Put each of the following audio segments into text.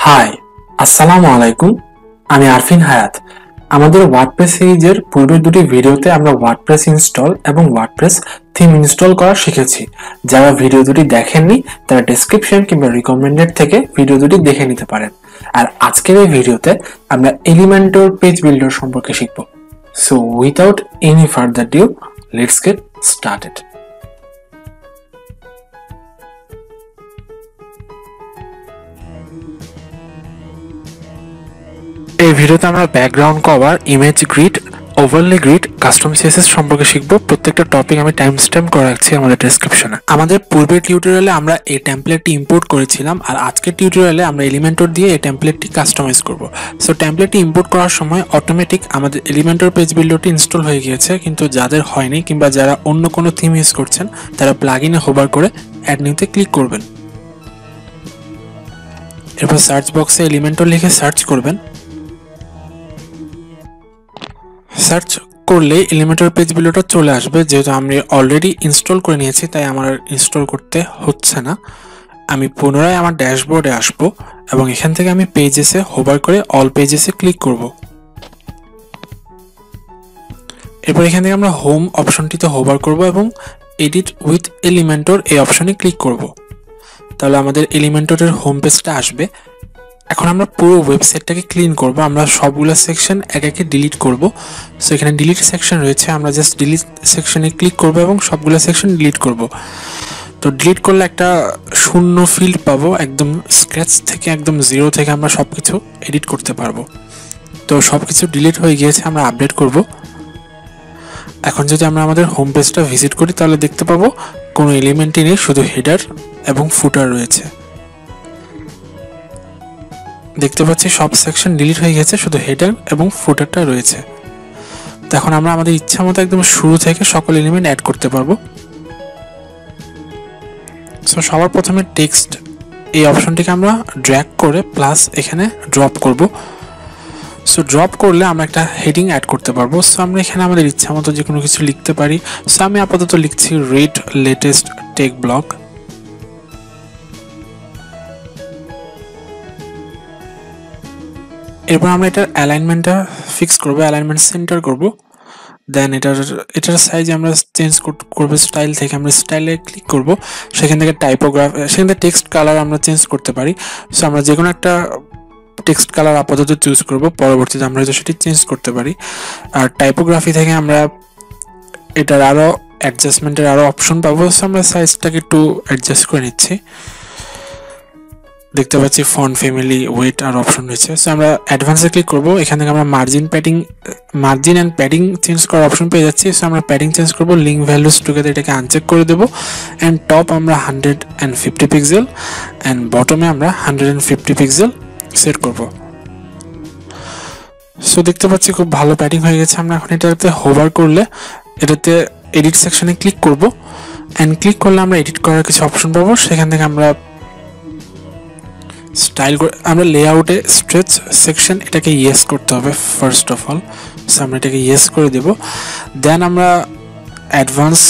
High, আসসালামু আলাইকুম। আমি আরফিন হায়াত। আমাদের ওয়ার্ডপ্রেস সিরিজের পূর্বের দুটি ভিডিওতে আমরা ওয়ার্ডপ্রেস ইনস্টল এবং ওয়ার্ডপ্রেস থিম ইনস্টল করা শিখেছি। যারা ভিডিও দুটি দেখেননি তারা ডেসক্রিপশন কিংবা রিকমেন্ডেড থেকে ভিডিও দুটি দেখে নিতে পারেন। আর আজকের এই ভিডিওতে আমরা এলিমেন্টর পেজ বিল্ডার সম্পর্কে শিখব। So without any further due, let's get started. এই ভিডিওতে আমরা background cover, image grid, overlay grid, custom CSS সম্পর্কে শিখব। প্রত্যেকটা টপিক আমি টাইম স্ট্যাম্প করে রাখছি আমাদের ডেসক্রিপশনে। আমাদের পূর্বের টিউটোরিয়ালে আমরা এই টেমপ্লেটটি ইম্পোর্ট করেছিলাম, আর আজকের টিউটোরিয়ালে আমরা এলিমেন্টর দিয়ে এই টেমপ্লেটটি কাস্টমাইজ করব। সো টেমপ্লেটটি ইম্পোর্ট করার সময় অটোমেটিক আমাদের এলিমেন্টর পেজ বিল্ডারটি ইনস্টল হয়ে গিয়েছে, কিন্তু যাদের হয়নি কিংবা যারা অন্য কোনো থিম ইউজ করছেন তারা প্লাগইনে হোভার করে অ্যাড নিউতে ক্লিক করবেন। এরপর সার্চ বক্সে এলিমেন্টর লিখে সার্চ করবেন। সার্চ করলে এলিমেন্টর পেজ বিল্ডারটা চলে আসবে। যেহেতু আমি অলরেডি ইনস্টল করে নিয়েছি তাই আমার ইনস্টল করতে হচ্ছে না। আমি পুনরায় আমার ড্যাশবোর্ডে আসব এবং এখান থেকে আমি পেজেসে হোভার করে অল পেজেসে ক্লিক করব। এরপর এখান থেকে আমরা হোম অপশনটিতে হোভার করব এবং এডিট উইথ এলিমেন্টর এই অপশনে ক্লিক করব। তাহলে আমাদের এলিমেন্টরের হোম পেজটা আসবে। এখন আমরা পুরো ওয়েবসাইটটাকে ক্লিন করব। আমরা সবগুলো সেকশন এক একে ডিলিট করব। সো এখানে ডিলিট সেকশন রয়েছে, আমরা জাস্ট ডিলিট সেকশনে ক্লিক করব এবং সবগুলো সেকশন ডিলিট করব। তো ডিলিট করলে একটা শূন্য ফিল্ড পাবো, একদম স্ক্র্যাচ থেকে, একদম জিরো থেকে আমরা সব কিছু এডিট করতে পারবো। তো সব কিছু ডিলিট হয়ে গিয়েছে, আমরা আপডেট করব। এখন যদি আমরা আমাদের হোম পেজটা ভিজিট করি তাহলে দেখতে পাবো কোনো এলিমেন্টই নেই, শুধু হেডার এবং ফুটার রয়েছে। দেখতে পাচ্ছি সব সেকশন ডিলিট হয়ে গেছে, শুধু হেডার এবং ফুটারটা রয়েছে। তো এখন আমরা আমাদের ইচ্ছা মতো একদম শুরু থেকে সকল এলিমেন্ট অ্যাড করতে পারবো। সো সবার প্রথমে টেক্সট এই অপশনটিকে আমরা ড্র্যাগ করে প্লাস এখানে ড্রপ করব। সো ড্রপ করলে আমরা একটা হেডিং অ্যাড করতে পারবো। সো আমরা এখানে আমাদের ইচ্ছা মতো যে কোনো কিছু লিখতে পারি। সো আমি আপাতত লিখছি রেড লেটেস্ট টেক ব্লগ। এরপর আমরা এটার অ্যালাইনমেন্টটা ফিক্স করবো, অ্যালাইনমেন্ট সেন্টার করব। দেন এটার সাইজ আমরা চেঞ্জ করবো স্টাইল থেকে, আমরা স্টাইলে ক্লিক করব। সেখান থেকে সেখান থেকে টেক্সট কালার আমরা চেঞ্জ করতে পারি। সো আমরা যে কোনো একটা টেক্সট কালার আপাতত চুজ করব, পরবর্তীতে আমরা সেটি চেঞ্জ করতে পারি। আর টাইপোগ্রাফি থেকে আমরা এটার আরও অ্যাডজাস্টমেন্টের আরও অপশন পাবো। সো আমরা সাইজটাকে একটু অ্যাডজাস্ট করে নিচ্ছি। দেখতে পাচ্ছি ফন্ট ফ্যামিলি, ওয়েট আর অপশন রয়েছে। সো আমরা অ্যাডভান্সে ক্লিক করব। এখান থেকে আমরা মার্জিন অ্যান্ড প্যাডিং চেঞ্জ করার অপশন পেয়ে যাচ্ছি। সো আমরা প্যাডিং চেঞ্জ করব, লিঙ্ক ভ্যালুস টুগেদার এটাকে আনচেক করে দেবো। অ্যান্ড টপ আমরা 150 পিক্সেল অ্যান্ড বটমে আমরা 150 পিক্সেল সেট করব। সো দেখতে পাচ্ছি খুব ভালো প্যাডিং হয়ে গেছে। আমরা এখন এটাতে হোভার করলে এটাতে এডিট সেকশনে ক্লিক করব। অ্যান্ড ক্লিক করলে আমরা এডিট করার কিছু অপশন পাবো। সেখান থেকে আমরা স্টাইল করে আমরা লেআউটে স্ট্রেচ সেকশন এটাকে ইয়েস করতে হবে ফার্স্ট অফ অল। সো আমরা এটাকে ইয়েস করে দেব। দেন আমরা অ্যাডভান্স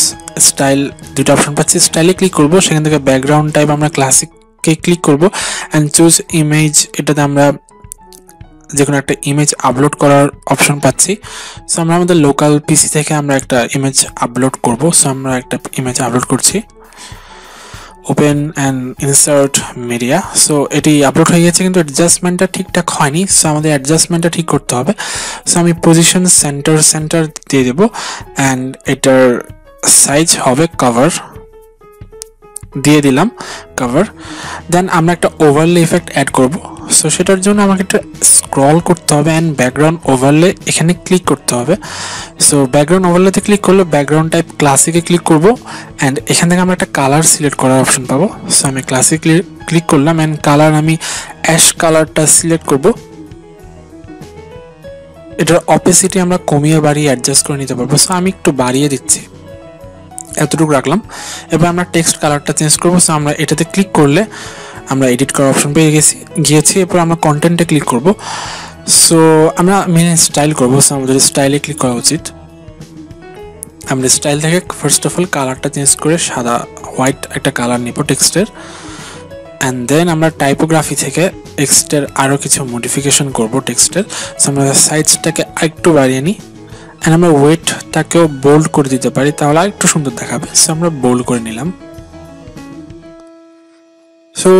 স্টাইল দুটো অপশন পাচ্ছি, স্টাইলে ক্লিক করব। সেখান থেকে ব্যাকগ্রাউন্ড টাইপ আমরা ক্লাসিককে ক্লিক করব অ্যান্ড চুজ ইমেজ। এটাতে আমরা যে কোনো একটা ইমেজ আপলোড করার অপশন পাচ্ছি। সো আমরা আমাদের লোকাল পিসি থেকে আমরা একটা ইমেজ আপলোড করব। সো আমরা একটা ইমেজ আপলোড করছি, open and insert media. So এটি আপলোড হয়ে গেছে, কিন্তু অ্যাডজাস্টমেন্টটা ঠিকঠাক হয়নি। সো আমাদের অ্যাডজাস্টমেন্টটা ঠিক করতে হবে। সো আমি পজিশন সেন্টার দিয়ে দেবো অ্যান্ড এটার সাইজ হবে কভার দিয়ে দিলাম, কভার। দেন আমরা একটা ওভারলে ইফেক্ট অ্যাড করব। সো সেটার জন্য আমাকে একটা স্ক্রল করতে হবে অ্যান্ড ব্যাকগ্রাউন্ড ওভারলে এখানে ক্লিক করতে হবে। সো ব্যাকগ্রাউন্ড ওভারলেতে ক্লিক করলে ব্যাকগ্রাউন্ড টাইপ ক্লাসিকে ক্লিক করব অ্যান্ড এখান থেকে আমরা একটা কালার সিলেক্ট করার অপশন পাবো। সো আমি ক্লাসিক ক্লিক করলাম অ্যান্ড কালার আমি অ্যাশ কালারটা সিলেক্ট করব। এটার অপেসিটি আমরা কমিয়ে বাড়িয়ে অ্যাডজাস্ট করে নিতে পারবো। সো আমি একটু বাড়িয়ে দিচ্ছি, এতটুকু রাখলাম। এবার আমরা টেক্সট কালারটা চেঞ্জ করবো। সো আমরা এটাতে ক্লিক করলে আমরা এডিট করার অপশন পেয়ে গিয়েছি। এরপর আমরা কন্টেন্টে ক্লিক করব। সো আমরা মেন স্টাইল করবো। সো আমাদের স্টাইলে ক্লিক করা উচিত। আমরা স্টাইল থেকে ফার্স্ট অফ অল কালারটা চেঞ্জ করে সাদা হোয়াইট একটা কালার নিব টেক্সটের। অ্যান্ড দেন আমরা টাইপোগ্রাফি থেকে টেক্সটের আরও কিছু মডিফিকেশন করব টেক্সটের। সো আমরা সাইজটাকে আরেকটু বাড়িয়ে নিই অ্যান্ড আমরা ওয়েটটাকেও বোল্ড করে দিতে পারি, তাহলে আরেকটু সুন্দর দেখাবে। সো আমরা বোল্ড করে নিলাম। সো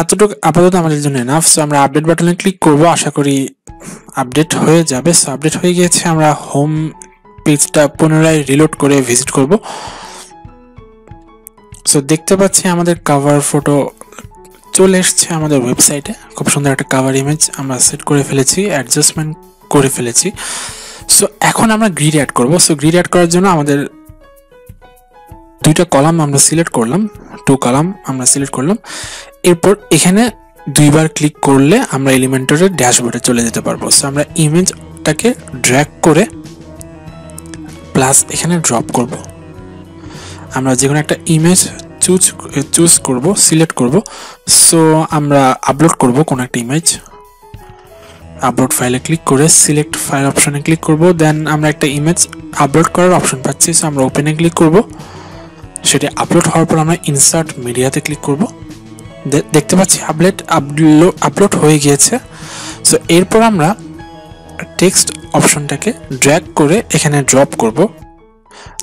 এতটুকু আপাতত আমাদের জন্য এনাফ। সো আমরা আপডেট বাটনে ক্লিক করব, আশা করি আপডেট হয়ে যাবে। সো আপডেট হয়ে গিয়েছে। আমরা হোম পেজটা পুনরায় রিলোড করে ভিজিট করব। সো দেখতে পাচ্ছি আমাদের কভার ফটো চলে এসছে আমাদের ওয়েবসাইটে। খুব সুন্দর একটা কভার ইমেজ আমরা সেট করে ফেলেছি, অ্যাডজাস্টমেন্ট করে ফেলেছি। সো এখন আমরা গ্রিড অ্যাড করব। সো গ্রিড অ্যাড করার জন্য আমাদের দুইটা কলাম আমরা সিলেক্ট করলাম, 2 কলাম আমরা সিলেক্ট করলাম। এরপর এখানে দুইবার ক্লিক করলে আমরা এলিমেন্টরের ড্যাশবোর্ডে চলে যেতে পারবো। সো আমরা ইমেজটাকে ড্র্যাগ করে প্লাস এখানে ড্রপ করব। আমরা যে কোনো একটা ইমেজ চুজ করব, সিলেক্ট করব। সো আমরা আপলোড করব কোনো একটা ইমেজ। আপলোড ফাইলে ক্লিক করে সিলেক্ট ফাইল অপশনে ক্লিক করব। দেন আমরা একটা ইমেজ আপলোড করার অপশন পাচ্ছি। সো আমরা ওপেনে ক্লিক করব। সেটা আপলোড হওয়ার পর আমরা ইনসার্ট মিডিয়াতে ক্লিক করব। দেখতে পাচ্ছি আপলোড হয়ে গিয়েছে। সো এরপর আমরা টেক্সট অপশনটাকে ড্র্যাগ করে এখানে ড্রপ করব।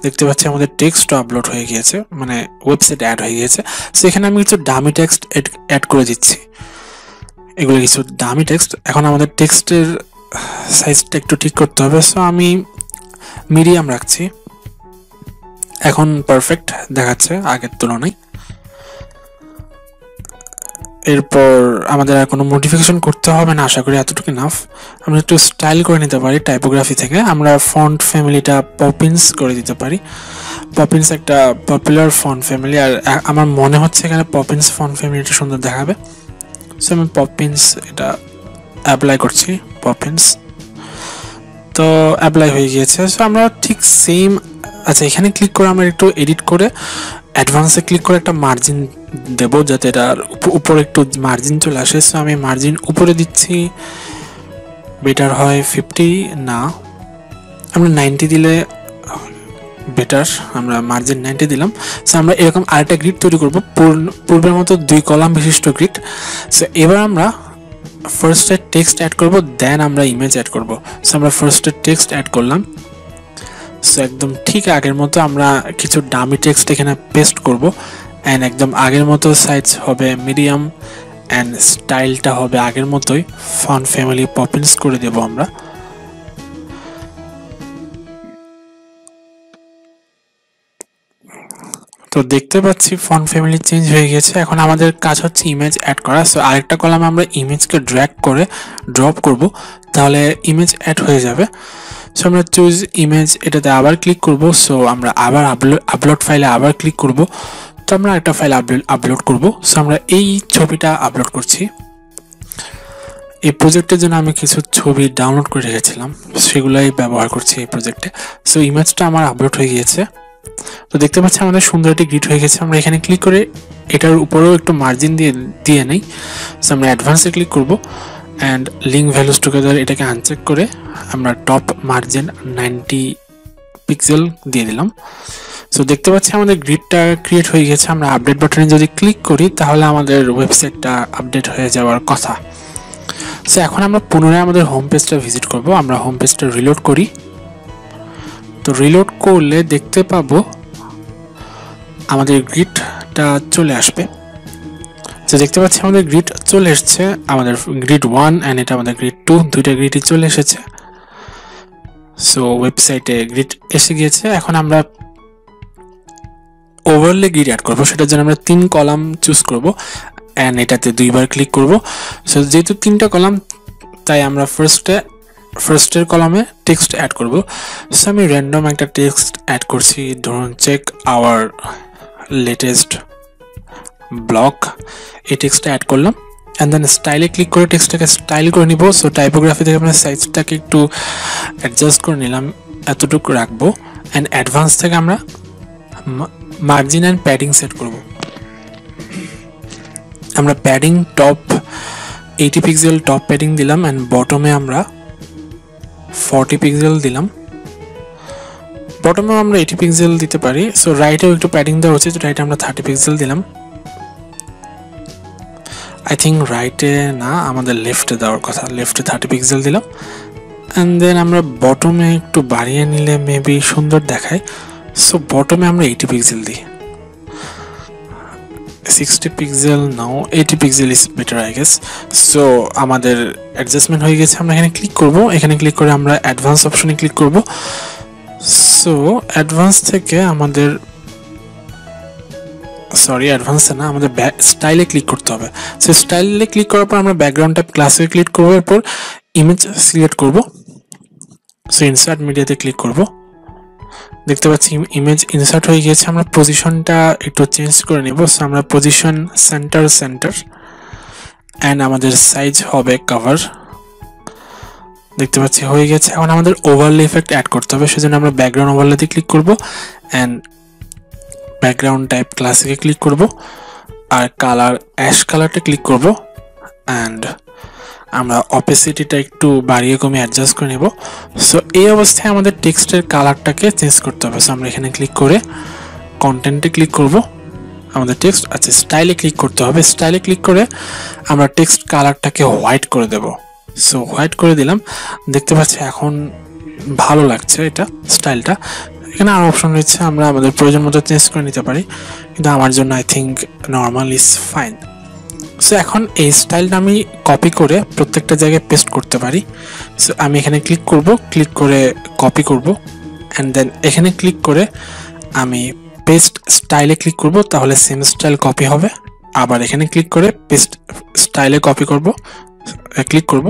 দেখতে পাচ্ছি আমাদের টেক্সট আপলোড হয়ে গিয়েছে, মানে ওয়েবসাইট অ্যাড হয়ে গিয়েছে। সো এখানে আমি কিছু ডামি টেক্সট অ্যাড করে দিচ্ছি। এগুলো কিছু ডামি টেক্সট। এখন আমাদের টেক্সটের সাইজটা একটু ঠিক করতে হবে। সো আমি মিডিয়াম রাখছি। এখন পারফেক্ট দেখাচ্ছে আগের তুলনায়। এরপর আমাদের আর কোনো মডিফিকেশন করতে হবে না, আশা করি এতটুকু নাফ। আমরা একটু স্টাইল করে নিতে পারি টাইপোগ্রাফি থেকে। আমরা ফন্ট ফ্যামিলিটা পপিন্স করে দিতে পারি। পপিন্স একটা পপুলার ফন্ট ফ্যামিলি, আর আমার মনে হচ্ছে এখানে পপিন্স ফন্ট ফ্যামিলিটা সুন্দর দেখাবে। সো আমি পপিন্স এটা অ্যাপ্লাই করছি, পপিন্স। তো অ্যাপ্লাই হয়ে গিয়েছে। সো আমরা ঠিক সেম, আচ্ছা এখানে ক্লিক করে আমরা একটু এডিট করে অ্যাডভান্সে ক্লিক করে একটা মার্জিন দেব, যাতে এটার উপরে একটু মার্জিন চলে আসে। সো আমি মার্জিন উপরে দিচ্ছি, বেটার হয় 50 না, আমরা 90 দিলে বেটার। আমরা মার্জিন 90 দিলাম। সো আমরা এরকম আরেকটা গ্রিড তৈরি করব, পূর্বের মতো 2 কলাম বিশিষ্ট গ্রিড। সো এবার আমরা ফার্স্টে টেক্সট অ্যাড করব, দেন আমরা ইমেজ অ্যাড করব। সো আমরা ফার্স্টে টেক্সট অ্যাড করলাম। সো একদম ঠিক আগের মতো আমরা কিছু ডামি টেক্সট এখানে পেস্ট করব অ্যান্ড একদম আগের মতো সাইজ হবে মিডিয়াম অ্যান্ড স্টাইলটা হবে আগের মতোই, ফন্ট ফ্যামিলি পপিন্স করে দেব আমরা। তো দেখতে পাচ্ছি ফন্ট ফ্যামিলি চেঞ্জ হয়ে গেছে। এখন আমাদের কাজ হচ্ছে ইমেজ অ্যাড করা। সো আরেকটা কলামে আমরা ইমেজকে ড্র্যাগ করে ড্রপ করব, তাহলে ইমেজ অ্যাড হয়ে যাবে। সো আমরা চুজ ইমেজ এটাতে আবার ক্লিক করব। সো আমরা আবার আপলোড ফাইলে আবার ক্লিক করব। তো আমরা একটা ফাইল আপলোড করব। সো আমরা এই ছবিটা আপলোড করছি। এই প্রজেক্টের জন্য আমি কিছু ছবি ডাউনলোড করে রেখেছিলাম, সেগুলাই ব্যবহার করছি এই প্রজেক্টে। সো ইমেজটা আমার আপলোড হয়ে গিয়েছে। তো দেখতে পাচ্ছি আমাদের সুন্দর একটি গ্রিড হয়ে গেছে। আমরা এখানে ক্লিক করে এটার উপরেও একটু মার্জিন দিয়ে নেই। সো আমরা অ্যাডভান্সে ক্লিক করব অ্যান্ড লিঙ্ক ভ্যালুস টুগেদার এটাকে আনচেক করে আমরা টপ মার্জিন 90 পিক্সেল দিয়ে দিলাম। সো দেখতে পাচ্ছি আমাদের গ্রিডটা ক্রিয়েট হয়ে গেছে। আমরা আপডেট বাটনে যদি ক্লিক করি তাহলে আমাদের ওয়েবসাইটটা আপডেট হয়ে যাওয়ার কথা। সো এখন আমরা পুনরায় আমাদের হোম পেজটা ভিজিট করব। আমরা হোম পেজটা রিলোড করি। তো রিলোড করলে দেখতে পাবো আমাদের গ্রিডটা চলে আসবে। তো দেখতে পাচ্ছি আমাদের গ্রিড চলে এসেছে, আমাদের গ্রিড 1 অ্যান্ড এটা আমাদের গ্রিড 2, দুইটা গ্রিডই চলে এসেছে। সো ওয়েবসাইটে গ্রিড এসে গিয়েছে। এখন আমরা ওভারলে গ্রিড অ্যাড করবো, সেটার জন্য আমরা 3 কলাম চুজ করব অ্যান্ড এটাতে 2বার ক্লিক করব। সো যেহেতু 3টা কলাম, তাই আমরা ফার্স্টের কলামে টেক্সট অ্যাড করব। সো আমি র্যান্ডম একটা টেক্সট অ্যাড করছি, ধরুন চেক আওয়ার লেটেস্ট ব্লগ। এই টেক্সটটা অ্যাড করলাম অ্যান্ড দেন স্টাইলে ক্লিক করে টেক্সটটাকে স্টাইল করে নিব। সো টাইপোগ্রাফি থেকে আমরা সাইজটাকে একটু অ্যাডজাস্ট করে নিলাম, এতটুকু রাখবো অ্যান্ড অ্যাডভান্স থেকে আমরা মার্জিন অ্যান্ড প্যাডিং সেট করব। আমরা padding top 80 pixel top padding দিলাম অ্যান্ড বটমে আমরা 40 পিক্সেল দিলাম। বটমেও আমরা 80 পিক্সেল দিতে পারি। সো রাইটেও একটু প্যাডিং দেওয়া উচিত, রাইটে আমরা 30 পিক্সেল দিলাম। আই থিঙ্ক রাইটে না, আমাদের লেফটে দেওয়ার কথা। লেফটে 30 পিক্সেল দিলাম, অ্যান্ড দেন আমরা বটমে একটু বাড়িয়ে নিলে মেবি সুন্দর দেখায়। সো বটমে আমরা 80 পিক্সেল দিই। 60 pixel now, 80 pixel is better I guess. So আমাদের অ্যাডজাস্টমেন্ট হয়ে গেছে। আমরা এখানে ক্লিক করব, এখানে ক্লিক করে আমরা অ্যাডভান্স অপশনে ক্লিক করব। সো অ্যাডভান্স থেকে আমাদের অ্যাডভান্সে না, আমাদের স্টাইলে ক্লিক করতে হবে। সো স্টাইলে ক্লিক করার পর আমরা ব্যাকগ্রাউন্ড টাইপ ক্লাসে ক্লিক করবো, এরপর ইমেজ সিলেক্ট করব। সো ইনসার্ট মিডিয়াতে ক্লিক করব, দেখতে পাচ্ছি ইমেজ ইনসার্ট হয়ে গিয়েছে। আমরা পজিশনটা একটু চেঞ্জ করে নেব। সো আমরা পজিশন সেন্টার অ্যান্ড আমাদের সাইজ হবে কভার, দেখতে পাচ্ছি হয়ে গেছে। এখন আমাদের ওভারলে ইফেক্ট অ্যাড করতে হবে, সেজন্য আমরা ব্যাকগ্রাউন্ড ওভারলেতে ক্লিক করব অ্যান্ড ব্যাকগ্রাউন্ড টাইপ ক্লাসিকে ক্লিক করব, আর কালার অ্যাশ কালারটা ক্লিক করব, অ্যান্ড আমরা অপেসিটিটা একটু বাড়িয়ে কমিয়ে অ্যাডজাস্ট করে নেব। সো এই অবস্থায় আমাদের টেক্সটের কালারটাকে চেঞ্জ করতে হবে। সো আমরা এখানে ক্লিক করে কন্টেন্টে ক্লিক করব, আমাদের টেক্সট আচ্ছা স্টাইলে ক্লিক করতে হবে। স্টাইলে ক্লিক করে আমরা টেক্সট কালারটাকে হোয়াইট করে দেব। সো হোয়াইট করে দিলাম, দেখতে পাচ্ছি এখন ভালো লাগছে এটা স্টাইলটা। এখানে আরও অপশন রয়েছে, আমরা আমাদের প্রয়োজন মতো চেঞ্জ করে নিতে পারি, কিন্তু আমার জন্য I think normal is fine. So এখন এই স্টাইলটা আমি কপি করে প্রত্যেকটা জায়গায় পেস্ট করতে পারি। সো আমি এখানে ক্লিক করব, ক্লিক করে কপি করব, অ্যান্ড দেন এখানে ক্লিক করে আমি পেস্ট স্টাইলে ক্লিক করব, তাহলে সেম স্টাইল কপি হবে। আবার এখানে ক্লিক করে পেস্ট স্টাইলে কপি করব, ক্লিক করব।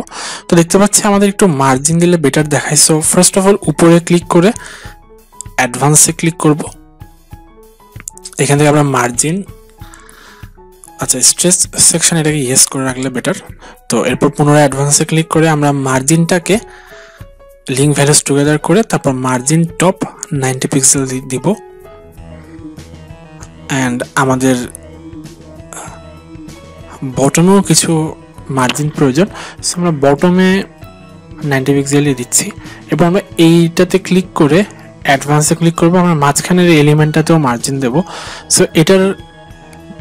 তো দেখতে পাচ্ছি আমাদের একটু মার্জিন দিলে বেটার দেখায়। সো ফার্স্ট অফ অল উপরে ক্লিক করে অ্যাডভান্সে ক্লিক করব, এখান থেকে আমরা মার্জিন আচ্ছা স্ট্রেচ সেকশন এটাকে ইয়েস করে রাখলে বেটার। তো এরপর পুনরায় অ্যাডভান্সে ক্লিক করে আমরা মার্জিনটাকে লিঙ্ক ভ্যালুস টুগেদার করে তারপর মার্জিন টপ 90 পিক্সেল দিব, অ্যান্ড আমাদের বটমেও কিছু মার্জিন প্রয়োজন। সো আমরা বটমে 90 পিক্সেলই দিচ্ছি। এরপর আমরা এইটাতে ক্লিক করে অ্যাডভান্সে ক্লিক করবো, আমরা মাঝখানের এলিমেন্টটাতেও মার্জিন দেব। সো এটার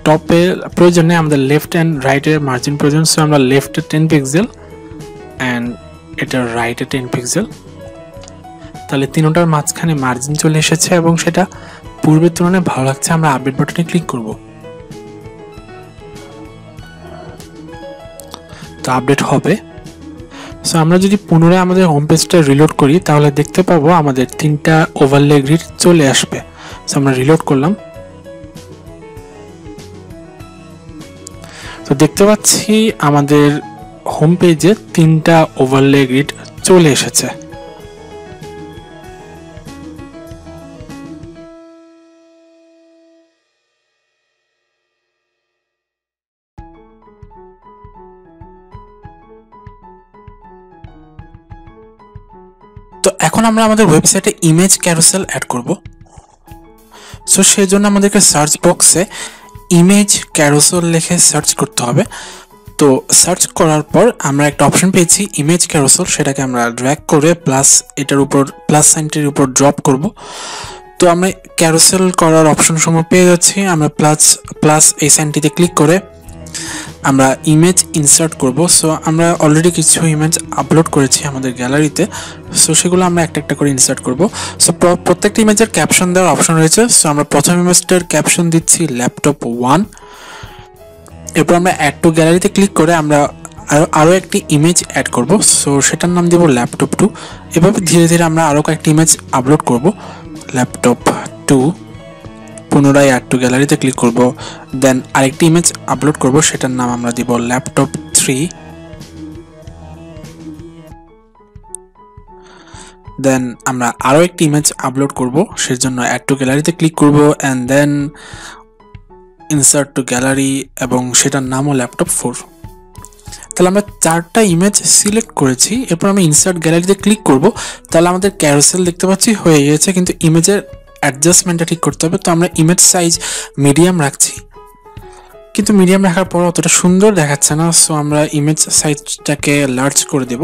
টপে প্রয়োজন নেই, আমাদের লেফট অ্যান্ড রাইটের মার্জিন প্রয়োজন। সো আমরা লেফটে 10 পিক্সেল অ্যান্ড এটার রাইটে 10 পিক্সেল, তাহলে তিনটার মাঝখানে মার্জিন চলে এসেছে এবং সেটা পূর্বের তুলনায় ভালো লাগছে। আমরা আপডেট বাটনে ক্লিক করব, তো আপডেট হবে। সো আমরা যদি পুনরায় আমাদের হোম পেজটা রিলোড করি তাহলে দেখতে পাবো আমাদের 3টা ওভারলে গ্রিড চলে আসবে। সো আমরা রিলোড করলাম, তো দেখতে পাচ্ছি আমাদের হোম পেজে 3টা ওভারলে গ্রিড চলে এসেছে। তো এখন আমরা আমাদের ওয়েবসাইটে ইমেজ ক্যারুসেল অ্যাড করব। সো সেই জন্য আমাদেরকে সার্চ বক্সে ইমেজ ক্যারুসেল লিখে সার্চ করতে হবে। তো সার্চ করার পর আমরা একটা অপশন পেয়েছি ইমেজ ক্যারুসেল, সেটাকে আমরা ড্র্যাগ করে প্লাস এটার উপর প্লাস সাইনটির উপর ড্রপ করব। তো আমরা ক্যারুসেল করার অপশন সমূহ পেয়ে যাচ্ছি। আমরা প্লাস এই সাইনটিতে ক্লিক করে আমরা ইমেজ ইনসার্ট করব। সো আমরা অলরেডি কিছু ইমেজ আপলোড করেছি আমাদের গ্যালারিতে, সো সেগুলো আমরা একটা একটা করে ইনসার্ট করব। সো প্রত্যেকটা ইমেজের ক্যাপশন দেওয়ার অপশন রয়েছে। সো আমরা প্রথম ইমেজটার ক্যাপশন দিচ্ছি ল্যাপটপ 1। এরপর আমরা অ্যাড টু গ্যালারিতে ক্লিক করে আমরা আরও একটি ইমেজ অ্যাড করব। সো সেটার নাম দেব ল্যাপটপ 2। এভাবে ধীরে ধীরে আমরা আরও কয়েকটি ইমেজ আপলোড করব। ল্যাপটপ 2, পুনরায় অ্যাড টু গ্যালারিতে ক্লিক করব, দেন আরেকটি ইমেজ আপলোড করব, সেটার নাম আমরা দিব ল্যাপটপ 3। দেন আমরা আরও একটি ইমেজ আপলোড করব, সেজন্য অ্যাড টু গ্যালারিতে ক্লিক করব and then insert to gallery এবং সেটার নামও ল্যাপটপ 4। তাহলে আমরা 4টা ইমেজ সিলেক্ট করেছি। এরপর আমি ইনসার্ট গ্যালারিতে ক্লিক করব, তাহলে আমাদের ক্যারুসেল দেখতে পাচ্ছি হয়ে গেছে, কিন্তু ইমেজের অ্যাডজাস্টমেন্টটা ঠিক করতে হবে। তো আমরা ইমেজ সাইজ মিডিয়াম রাখছি, কিন্তু মিডিয়াম রাখার পর অতটা সুন্দর দেখাচ্ছে না। সো আমরা ইমেজ সাইজটাকে লার্জ করে দেব।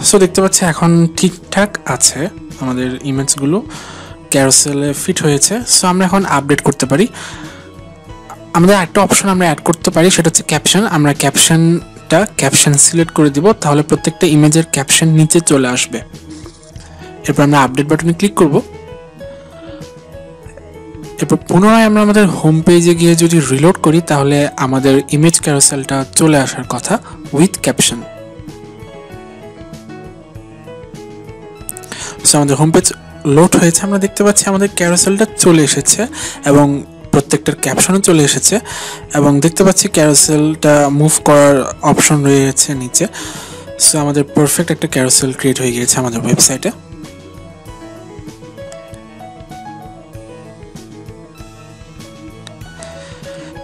সো দেখতে পাচ্ছি এখন ঠিকঠাক আছে, আমাদের ইমেজগুলো ক্যারুসেলে ফিট হয়েছে। সো আমরা এখন আপডেট করতে পারি। আমাদের একটা অপশন আমরা অ্যাড করতে পারি, সেটা হচ্ছে ক্যাপশন। আমরা ক্যাপশন সিলেক্ট করে দিব, তাহলে প্রত্যেকটা ইমেজের ক্যাপশন নিচে চলে আসবে। এরপর আমরা আপডেট বাটনে ক্লিক করব। এরপর পুনরায় আমরা আমাদের হোম পেজে গিয়ে যদি রিলোড করি, তাহলে আমাদের ইমেজ ক্যারোসেলটা চলে আসার কথা উইথ ক্যাপশন। সো আমাদের হোম পেজ লোড হয়েছে, আমরা দেখতে পাচ্ছি আমাদের ক্যারোসেলটা চলে এসেছে এবং প্রত্যেকটার ক্যাপশনও চলে এসেছে, এবং দেখতে পাচ্ছি ক্যারোসেলটা মুভ করার অপশন রয়েছে নিচে। সো আমাদের পারফেক্ট একটা ক্যারোসেল ক্রিয়েট হয়ে গিয়েছে আমাদের ওয়েবসাইটে।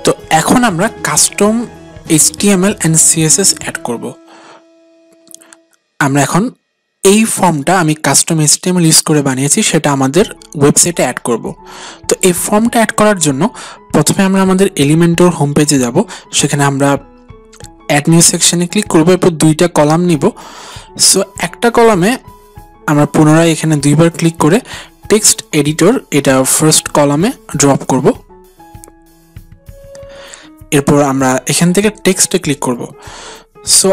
তো এখন আমরা custom HTML and CSS add করব। আমরা এখন এই ফর্মটা আমি কাস্টম HTML ইউজ করে বানিয়েছি, সেটা আমাদের ওয়েবসাইটে অ্যাড করব। তো এই ফর্মটা অ্যাড করার জন্য প্রথমে আমরা আমাদের এলিমেন্টর হোম পেজে যাব, সেখানে আমরা অ্যাড নিউ সেকশনে ক্লিক করব। এরপর দুইটা কলাম নিব। সো একটা কলামে আমরা পুনরায় এখানে দুইবার ক্লিক করে টেক্সট এডিটর এটা ফার্স্ট কলামে ড্রপ করব। এরপর আমরা এখান থেকে টেক্সটে ক্লিক করব। সো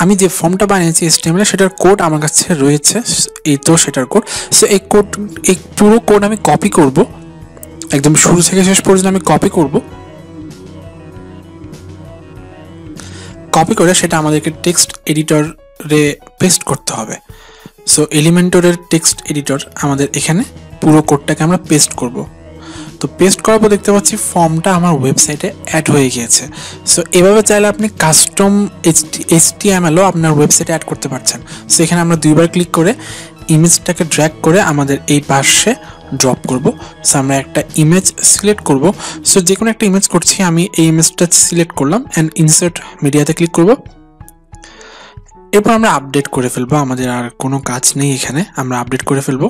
আমি যে ফর্মটা বানিয়েছি HTML সেটার কোড আমার কাছে রয়েছে, এই তো সেটার কোড। সো এই পুরো কোড আমি কপি করব, একদম শুরু থেকে শেষ পর্যন্ত আমি কপি করব। কপি করে সেটা আমাদেরকে টেক্সট এডিটরে পেস্ট করতে হবে। সো এলিমেন্টরের টেক্সট এডিটর আমাদের এখানে পুরো কোডটাকে আমরা পেস্ট করব। তো পেস্ট করার পর দেখতে পাচ্ছি ফর্মটা আমার ওয়েবসাইটে অ্যাড হয়ে গিয়েছে। সো এভাবে চাইলে আপনি কাস্টম HTMLও আপনার ওয়েবসাইটে অ্যাড করতে পারছেন। সো এখানে আমরা দুইবার ক্লিক করে ইমেজটাকে ড্র্যাগ করে আমাদের এই পাশে ড্রপ করব। সো আমরা একটা ইমেজ সিলেক্ট করব। সো যে কোনো একটা ইমেজ করছি, আমি এই ইমেজটা সিলেক্ট করলাম অ্যান্ড ইনসার্ট মিডিয়াতে ক্লিক করব। এরপর আমরা আপডেট করে ফেলবো, আমাদের আর কোনো কাজ নেই এখানে, আমরা আপডেট করে ফেলবো।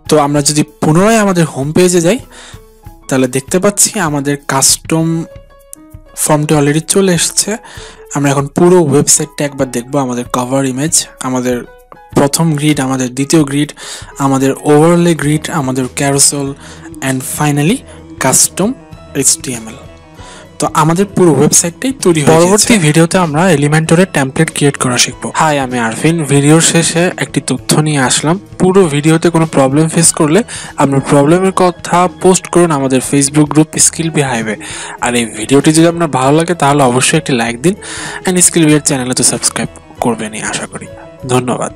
তো আমরা যদি পুনরায় আমাদের হোম পেজে যাই, তাহলে দেখতে পাচ্ছি আমাদের কাস্টম ফর্মটি অলরেডি চলে এসেছে। আমরা এখন পুরো ওয়েবসাইটটা একবার দেখব। আমাদের কভার ইমেজ, আমাদের প্রথম গ্রিড, আমাদের দ্বিতীয় গ্রিড, আমাদের ওভারলে গ্রিড, আমাদের carousel and finally custom HTML। তো আমাদের পুরো ওয়েবসাইটটাই তৈরি হয়ে গেছে। পরবর্তী ভিডিওতে আমরা এলিমেন্টরের টেমপ্লেট ক্রিয়েট করা শিখব। হাই, আমি আরফিন। ভিডিওর শেষে একটি তথ্য নিয়ে আসলাম। পুরো ভিডিওতে কোনো প্রবলেম ফেস করলে আপনার প্রবলেমের কথা পোস্ট করুন আমাদের ফেসবুক গ্রুপ স্কিলবি হাইওয়ে। আর এই ভিডিওটি যদি আপনার ভালো লাগে তাহলে অবশ্যই একটি লাইক দিন, অ্যান্ড স্কিলবি এর চ্যানেলে তো সাবস্ক্রাইব করবেনই আশা করি। ধন্যবাদ।